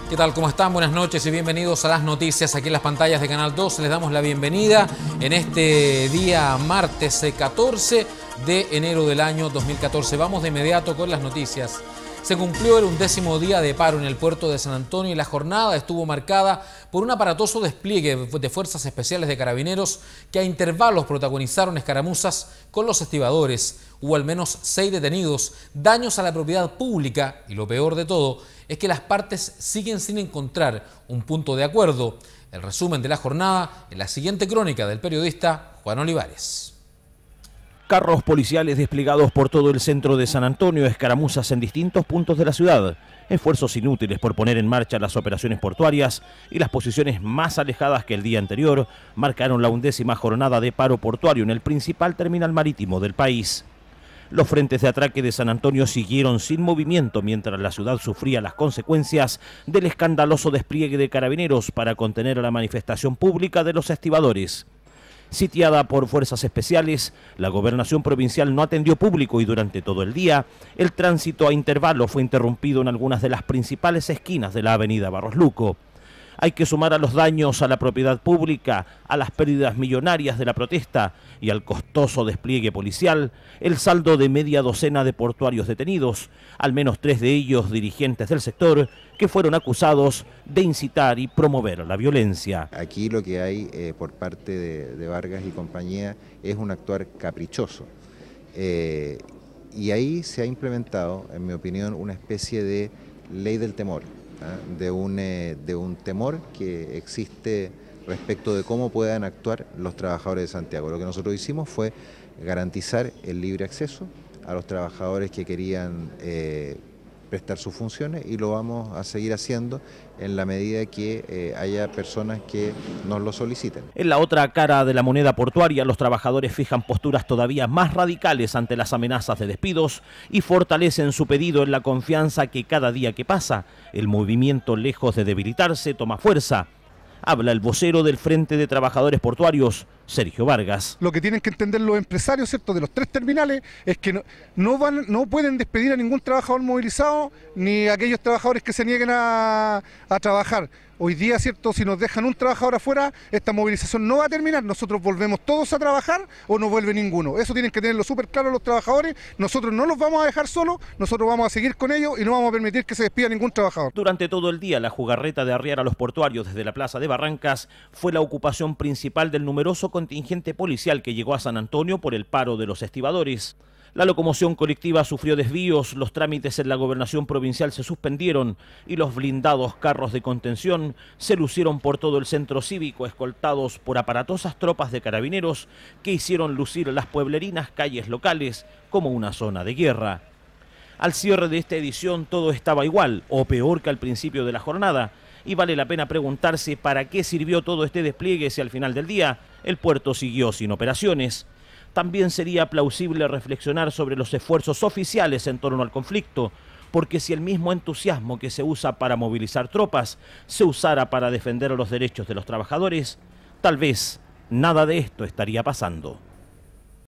¿Qué tal? ¿Cómo están? Buenas noches y bienvenidos a las noticias aquí en las pantallas de Canal 2. Les damos la bienvenida en este día martes 14 de enero del año 2014. Vamos de inmediato con las noticias. Se cumplió el 11º día de paro en el puerto de San Antonio y la jornada estuvo marcada por un aparatoso despliegue de fuerzas especiales de carabineros que a intervalos protagonizaron escaramuzas con los estibadores. Hubo al menos 6 detenidos, daños a la propiedad pública y lo peor de todo es que las partes siguen sin encontrar un punto de acuerdo. El resumen de la jornada en la siguiente crónica del periodista Juan Olivares. Carros policiales desplegados por todo el centro de San Antonio, escaramuzas en distintos puntos de la ciudad, esfuerzos inútiles por poner en marcha las operaciones portuarias y las posiciones más alejadas que el día anterior marcaron la 11ª jornada de paro portuario en el principal terminal marítimo del país. Los frentes de atraque de San Antonio siguieron sin movimiento mientras la ciudad sufría las consecuencias del escandaloso despliegue de carabineros para contener a la manifestación pública de los estibadores. Sitiada por fuerzas especiales, la gobernación provincial no atendió público y durante todo el día el tránsito a intervalo fue interrumpido en algunas de las principales esquinas de la avenida Barros Luco. Hay que sumar a los daños a la propiedad pública, a las pérdidas millonarias de la protesta y al costoso despliegue policial, el saldo de media docena de portuarios detenidos, al menos 3 de ellos dirigentes del sector, que fueron acusados de incitar y promover la violencia. Aquí lo que hay por parte de Vargas y compañía es un actuar caprichoso. Y ahí se ha implementado, en mi opinión, una especie de ley del temor. De un temor que existe respecto de cómo puedan actuar los trabajadores de Santiago. Lo que nosotros hicimos fue garantizar el libre acceso a los trabajadores que querían prestar sus funciones y lo vamos a seguir haciendo en la medida que haya personas que nos lo soliciten. En la otra cara de la moneda portuaria, los trabajadores fijan posturas todavía más radicales ante las amenazas de despidos y fortalecen su pedido en la confianza que cada día que pasa, el movimiento, lejos de debilitarse, toma fuerza. Habla el vocero del Frente de Trabajadores Portuarios, Sergio Vargas. Lo que tienen que entender los empresarios, ¿cierto?, de los 3 terminales, es que no pueden despedir a ningún trabajador movilizado ni a aquellos trabajadores que se nieguen a trabajar. Hoy día, ¿cierto?, si nos dejan un trabajador afuera, esta movilización no va a terminar. Nosotros volvemos todos a trabajar o no vuelve ninguno. Eso tienen que tenerlo súper claro los trabajadores. Nosotros no los vamos a dejar solos, nosotros vamos a seguir con ellos y no vamos a permitir que se despida ningún trabajador. Durante todo el día, la jugarreta de arriar a los portuarios desde la Plaza de Barrancas fue la ocupación principal del numeroso contingente policial que llegó a San Antonio por el paro de los estibadores. La locomoción colectiva sufrió desvíos, los trámites en la gobernación provincial se suspendieron y los blindados carros de contención se lucieron por todo el centro cívico, escoltados por aparatosas tropas de carabineros que hicieron lucir las pueblerinas calles locales como una zona de guerra. Al cierre de esta edición todo estaba igual o peor que al principio de la jornada y vale la pena preguntarse para qué sirvió todo este despliegue si al final del día el puerto siguió sin operaciones. También sería plausible reflexionar sobre los esfuerzos oficiales en torno al conflicto, porque si el mismo entusiasmo que se usa para movilizar tropas se usara para defender los derechos de los trabajadores, tal vez nada de esto estaría pasando.